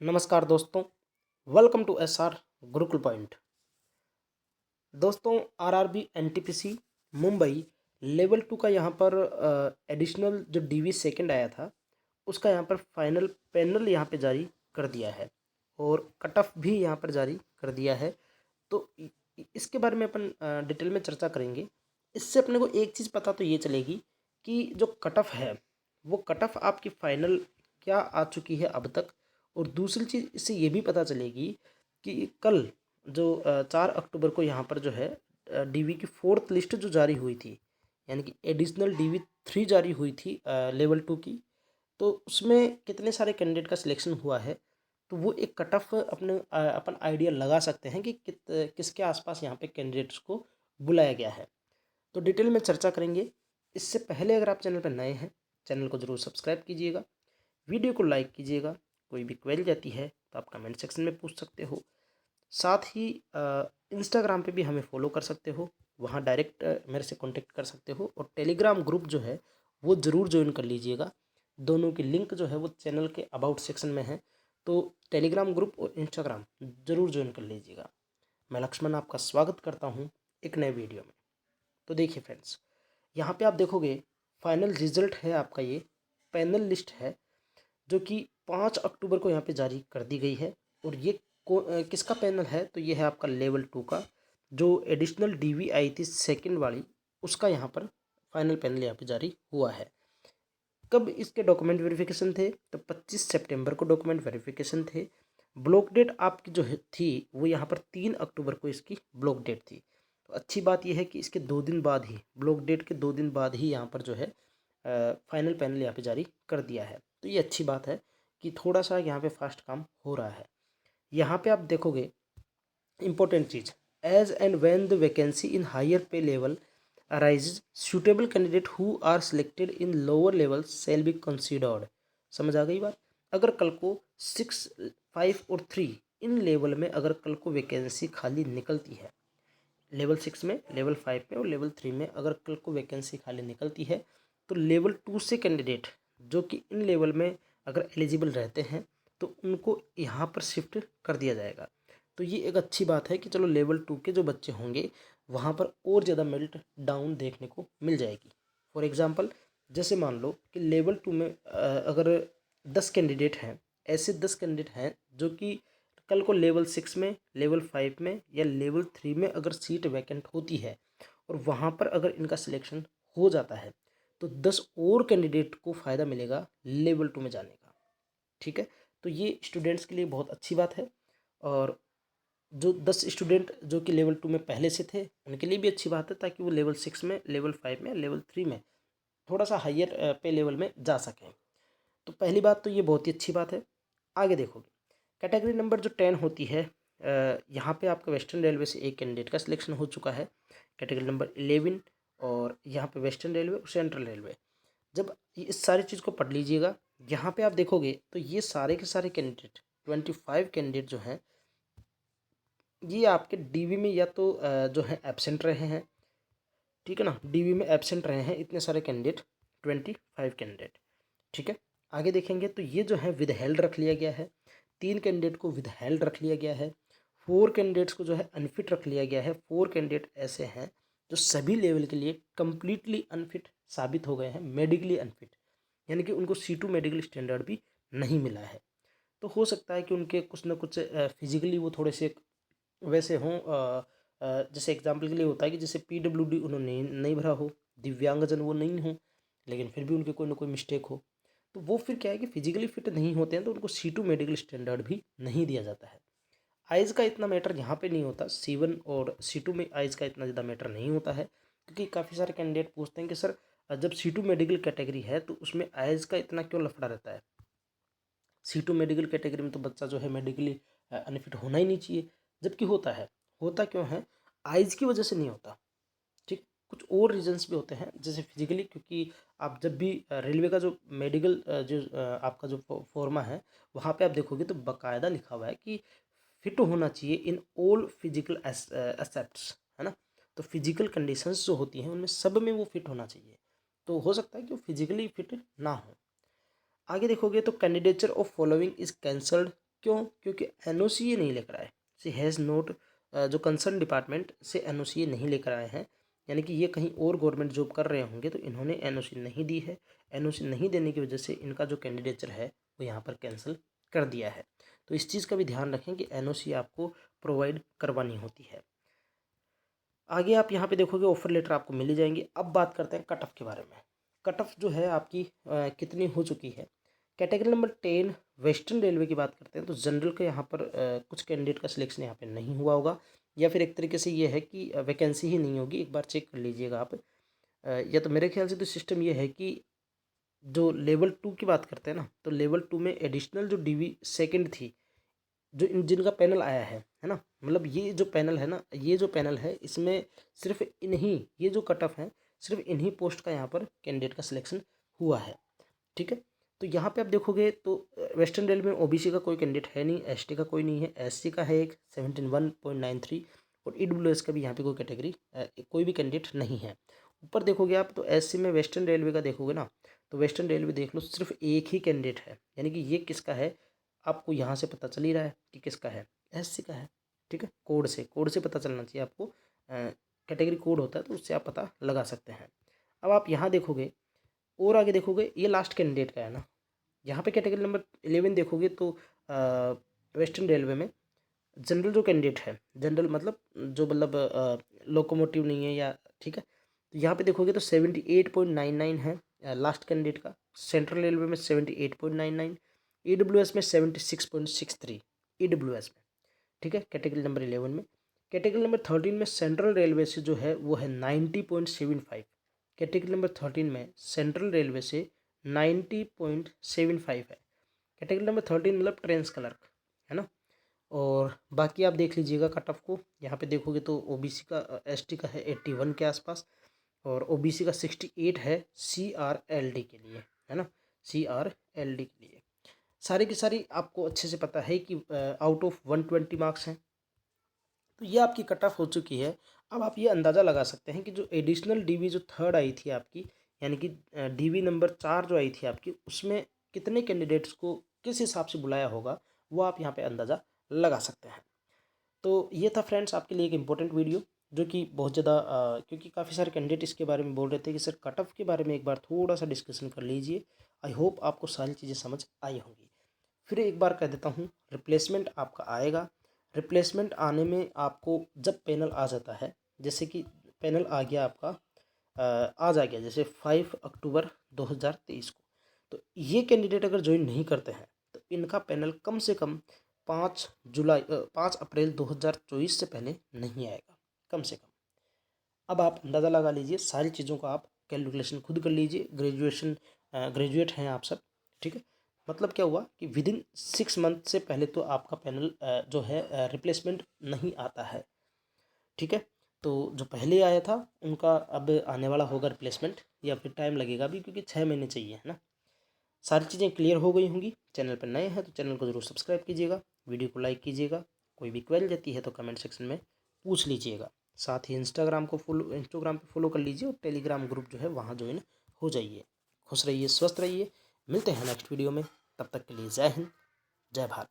नमस्कार दोस्तों, welcome to SR Gurukul point. दोस्तों, आरआरबी एनटीपीसी मुंबई लेवल 2 का यहाँ पर एडिशनल जो डीवी सेकंड आया था उसका यहाँ पर फाइनल पैनल यहाँ पे जारी कर दिया है और कट ऑफ भी यहाँ पर जारी कर दिया है। तो इसके बारे में अपन डिटेल में चर्चा करेंगे। इससे अपने को एक चीज़ पता तो ये चलेगी कि जो कट ऑफ है वो कट ऑफ आपकी फाइनल क्या आ चुकी है अब तक, और दूसरी चीज़ इससे ये भी पता चलेगी कि कल जो 4 अक्टूबर को यहाँ पर जो है डीवी की फोर्थ लिस्ट जो जारी हुई थी, यानी कि एडिशनल डीवी 3 जारी हुई थी लेवल 2 की। तो उसमें कितने सारे कैंडिडेट का सिलेक्शन हुआ है, तो वो एक कट ऑफ अपन आइडिया लगा सकते हैं कि किसके आसपास यहाँ पे कैंडिडेट्स को बुलाया गया है। तो डिटेल में चर्चा करेंगे। इससे पहले अगर आप चैनल पर नए हैं, चैनल को ज़रूर सब्सक्राइब कीजिएगा, वीडियो को लाइक कीजिएगा। कोई भी क्वेरी जाती है तो आप कमेंट सेक्शन में पूछ सकते हो। साथ ही इंस्टाग्राम पे भी हमें फॉलो कर सकते हो, वहाँ डायरेक्ट मेरे से कांटेक्ट कर सकते हो, और टेलीग्राम ग्रुप जो है वो ज़रूर ज्वाइन कर लीजिएगा। दोनों की लिंक जो है वो चैनल के अबाउट सेक्शन में है, तो टेलीग्राम ग्रुप और इंस्टाग्राम ज़रूर ज्वाइन कर लीजिएगा। मैं लक्ष्मण आपका स्वागत करता हूँ एक नए वीडियो में। तो देखिए फ्रेंड्स, यहाँ पे आप देखोगे फाइनल रिजल्ट है आपका, ये पैनल लिस्ट है जो कि 5 अक्टूबर को यहाँ पे जारी कर दी गई है। और ये किसका पैनल है, तो ये है आपका लेवल 2 का जो एडिशनल डीवी आई थी सेकंड वाली, उसका यहाँ पर फाइनल पैनल यहाँ पे जारी हुआ है। कब इसके डॉक्यूमेंट वेरिफिकेशन थे, तो 25 सितंबर को डॉक्यूमेंट वेरिफिकेशन थे। ब्लॉक डेट आपकी जो थी वो यहाँ पर 3 अक्टूबर को इसकी ब्लॉक डेट थी। तो अच्छी बात यह है कि इसके 2 दिन बाद ही, ब्लॉक डेट के 2 दिन बाद ही यहाँ पर जो है फाइनल पैनल यहाँ पे जारी कर दिया है। तो ये अच्छी बात है कि थोड़ा सा यहाँ पे फास्ट काम हो रहा है। यहाँ पे आप देखोगे इम्पोर्टेंट चीज़, as and when the vacancy in higher pay level arises suitable candidate who are selected in lower levels shall be considered। समझ आ गई बात। अगर कल को 6, 5 और 3 इन लेवल में अगर कल को वैकेंसी खाली निकलती है, लेवल 6 में, लेवल 5 में और लेवल 3 में अगर कल को वैकेंसी खाली निकलती है, तो लेवल 2 से कैंडिडेट जो कि इन लेवल में अगर एलिजिबल रहते हैं तो उनको यहाँ पर शिफ्ट कर दिया जाएगा। तो ये एक अच्छी बात है कि चलो लेवल 2 के जो बच्चे होंगे वहाँ पर और ज़्यादा मेरिट डाउन देखने को मिल जाएगी। फॉर एग्ज़ाम्पल, जैसे मान लो कि लेवल 2 में अगर 10 कैंडिडेट हैं, ऐसे 10 कैंडिडेट हैं जो कि कल को लेवल 6 में, लेवल 5 में या लेवल 3 में अगर सीट वैकेंट होती है और वहाँ पर अगर इनका सिलेक्शन हो जाता है, तो 10 और कैंडिडेट को फ़ायदा मिलेगा लेवल 2 में जाने का। ठीक है, तो ये स्टूडेंट्स के लिए बहुत अच्छी बात है। और जो 10 स्टूडेंट जो कि लेवल 2 में पहले से थे उनके लिए भी अच्छी बात है, ताकि वो लेवल 6 में, लेवल 5 में, लेवल 3 में थोड़ा सा हायर पे लेवल में जा सकें। तो पहली बात तो ये बहुत ही अच्छी बात है। आगे देखोगे कैटेगरी नंबर जो 10 होती है, यहाँ पे आपका वेस्टर्न रेलवे से एक कैंडिडेट का सिलेक्शन हो चुका है। कैटेगरी नंबर 11 और यहाँ पे वेस्टर्न रेलवे और सेंट्रल रेलवे। जब इस सारी चीज़ को पढ़ लीजिएगा, यहाँ पे आप देखोगे तो ये सारे के सारे कैंडिडेट 25 कैंडिडेट जो हैं ये आपके डीवी में या तो जो है एब्सेंट रहे हैं। ठीक है ना, डीवी में एब्सेंट रहे हैं इतने सारे कैंडिडेट, 25 कैंडिडेट। ठीक है, आगे देखेंगे तो ये जो है विदहेल्ड रख लिया गया है। 3 कैंडिडेट को विदहेल्ड रख लिया गया है। 4 कैंडिडेट्स को जो है अनफिट रख लिया गया है। 4 कैंडिडेट ऐसे हैं जो सभी लेवल के लिए कम्प्लीटली अनफिट साबित हो गए हैं, मेडिकली अनफिट, यानी कि उनको C2 मेडिकल स्टैंडर्ड भी नहीं मिला है। तो हो सकता है कि उनके कुछ ना कुछ फिजिकली वो थोड़े से वैसे हों, जैसे एग्जाम्पल के लिए होता है कि जैसे PWD उन्होंने नहीं भरा हो, दिव्यांगजन वो नहीं हो, लेकिन फिर भी उनके कोई ना कोई मिस्टेक हो, तो वो फिर क्या है कि फिजिकली फिट नहीं होते हैं, तो उनको C2 मेडिकल स्टैंडर्ड भी नहीं दिया जाता है। आइज़ का इतना मैटर यहाँ पे नहीं होता, C1 और C2 में आइज़ का इतना ज़्यादा मैटर नहीं होता है, क्योंकि काफ़ी सारे कैंडिडेट पूछते हैं कि सर जब C2 मेडिकल कैटेगरी है तो उसमें आइज़ का इतना क्यों लफड़ा रहता है। C2 मेडिकल कैटेगरी में तो बच्चा जो है मेडिकली अनफिट होना ही नहीं चाहिए, जबकि होता है। होता क्यों है, आइज़ की वजह से नहीं होता। ठीक, कुछ और रीजंस भी होते हैं, जैसे फिजिकली, क्योंकि आप जब भी रेलवे का जो मेडिकल आपका जो फॉर्मा है वहाँ पे आप देखोगे तो बाकायदा लिखा हुआ है कि फिट होना चाहिए इन ऑल फिजिकल एस्पेक्ट्स, है ना। तो फिजिकल कंडीशंस जो होती हैं उनमें सब में वो फिट होना चाहिए। तो हो सकता है कि वो फिजिकली फिट ना हो। आगे देखोगे तो candidature of following is cancelled क्यों? क्योंकि एनओसी ये नहीं लेकर आए, सी हैज़ नोट, जो कंसर्न डिपार्टमेंट से एनओसी ये नहीं लेकर आए हैं, यानी कि ये कहीं और गवर्नमेंट जॉब कर रहे होंगे तो इन्होंने एनओसी नहीं दी है। एनओसी नहीं देने की वजह से इनका जो कैंडिडेचर है वो यहाँ पर कैंसिल कर दिया है। तो इस चीज़ का भी ध्यान रखें कि एनओसी आपको प्रोवाइड करवानी होती है। आगे आप यहाँ पे देखोगे ऑफर लेटर आपको मिल ही जाएंगे। अब बात करते हैं कट ऑफ के बारे में। कट ऑफ जो है आपकी कितनी हो चुकी है। कैटेगरी नंबर 10 वेस्टर्न रेलवे की बात करते हैं तो जनरल के यहाँ पर कुछ कैंडिडेट का सिलेक्शन यहाँ पे नहीं हुआ होगा, या फिर एक तरीके से ये है कि वैकेंसी ही नहीं होगी। एक बार चेक कर लीजिएगा आप। या तो मेरे ख्याल से तो सिस्टम ये है कि जो लेवल 2 की बात करते हैं ना, तो लेवल 2 में एडिशनल जो डीवी सेकंड थी, जो जिनका पैनल आया है ना, मतलब ये जो पैनल है ना, ये जो पैनल है इसमें सिर्फ इन्हीं, ये जो कट ऑफ है सिर्फ इन्हीं पोस्ट का यहाँ पर कैंडिडेट का सिलेक्शन हुआ है। ठीक है, तो यहाँ पे आप देखोगे तो वेस्टर्न रेलवे में ओबीसी का कोई कैंडिडेट है नहीं, एसटी का कोई नहीं है, एससी का है एक 71.93, और ईडब्ल्यूएस का भी यहाँ पे कोई कैटेगरी कोई भी कैंडिडेट नहीं है। ऊपर देखोगे आप तो एससी में वेस्टर्न रेलवे का देखोगे ना, तो वेस्टर्न रेलवे देख लो सिर्फ एक ही कैंडिडेट है, यानी कि ये किसका है आपको यहाँ से पता चल ही रहा है कि किसका है, एससी का है। ठीक है, कोड से पता चलना चाहिए आपको, कैटेगरी कोड होता है तो उससे आप पता लगा सकते हैं। अब आप यहाँ देखोगे और आगे देखोगे, ये लास्ट कैंडिडेट का है ना, यहाँ पे कैटेगरी नंबर 11 देखोगे तो वेस्टर्न रेलवे में जनरल जो कैंडिडेट है, जनरल मतलब जो मतलब लोकोमोटिव नहीं है या, ठीक है, तो यहाँ पे देखोगे तो 78.99 है लास्ट कैंडिडेट का। सेंट्रल रेलवे में 78.99, ईडब्ल्यूएस में 76.63 ईडब्ल्यूएस में। ठीक है, कैटेगरी नंबर 11 में। कैटेगरी नंबर 13 में सेंट्रल रेलवे से जो है वो है 90.75। कैटेगरी नंबर 13 में सेंट्रल रेलवे से 90.75 है। कैटेगरी नंबर 13 मतलब ट्रेंस क्लर्क है ना। और बाकी आप देख लीजिएगा कट ऑफ को, यहाँ पे देखोगे तो ओबीसी का एसटी का है 81 के आसपास, और ओबीसी का 68 है सीआरएलडी के लिए, है ना, सीआरएलडी के लिए। सारी की सारी आपको अच्छे से पता है कि आउट ऑफ 120 मार्क्स हैं, तो ये आपकी कट ऑफ हो चुकी है। अब आप ये अंदाज़ा लगा सकते हैं कि जो एडिशनल डीवी जो थर्ड आई थी आपकी, यानी कि डीवी नंबर 4 जो आई थी आपकी, उसमें कितने कैंडिडेट्स को किस हिसाब से बुलाया होगा वो आप यहाँ पे अंदाज़ा लगा सकते हैं। तो ये था फ्रेंड्स आपके लिए एक इम्पोर्टेंट वीडियो, जो कि बहुत ज़्यादा क्योंकि काफ़ी सारे कैंडिडेट इसके बारे में बोल रहे थे कि सर कट ऑफ के बारे में एक बार थोड़ा सा डिस्कशन कर लीजिए। आई होप आपको सारी चीज़ें समझ आई होंगी। फिर एक बार कह देता हूँ, रिप्लेसमेंट आपका आएगा। रिप्लेसमेंट आने में आपको जब पैनल आ जाता है, जैसे कि पैनल आ गया आपका, आज आ गया जैसे 5 अक्टूबर 2023 को, तो ये कैंडिडेट अगर ज्वाइन नहीं करते हैं तो इनका पैनल कम से कम 5 अप्रैल 2024 से पहले नहीं आएगा, कम से कम। अब आप अंदाज़ा लगा लीजिए, सारी चीज़ों का आप कैलकुलेशन खुद कर लीजिए। ग्रेजुएट हैं आप सब, ठीक है। मतलब क्या हुआ कि विद इन 6 मंथ से पहले तो आपका पैनल जो है रिप्लेसमेंट नहीं आता है, ठीक है। तो जो पहले आया था उनका अब आने वाला होगा रिप्लेसमेंट, या फिर टाइम लगेगा भी क्योंकि 6 महीने चाहिए, है ना। सारी चीज़ें क्लियर हो गई होंगी। चैनल पर नए हैं तो चैनल को ज़रूर सब्सक्राइब कीजिएगा, वीडियो को लाइक कीजिएगा। कोई भी क्वेरी रहती है तो कमेंट सेक्शन में पूछ लीजिएगा। साथ ही इंस्टाग्राम पे फॉलो कर लीजिए, और टेलीग्राम ग्रुप जो है वहाँ ज्वाइन हो जाइए। खुश रहिए, स्वस्थ रहिए। मिलते हैं नेक्स्ट वीडियो में, तब तक के लिए जय हिंद, जय भारत।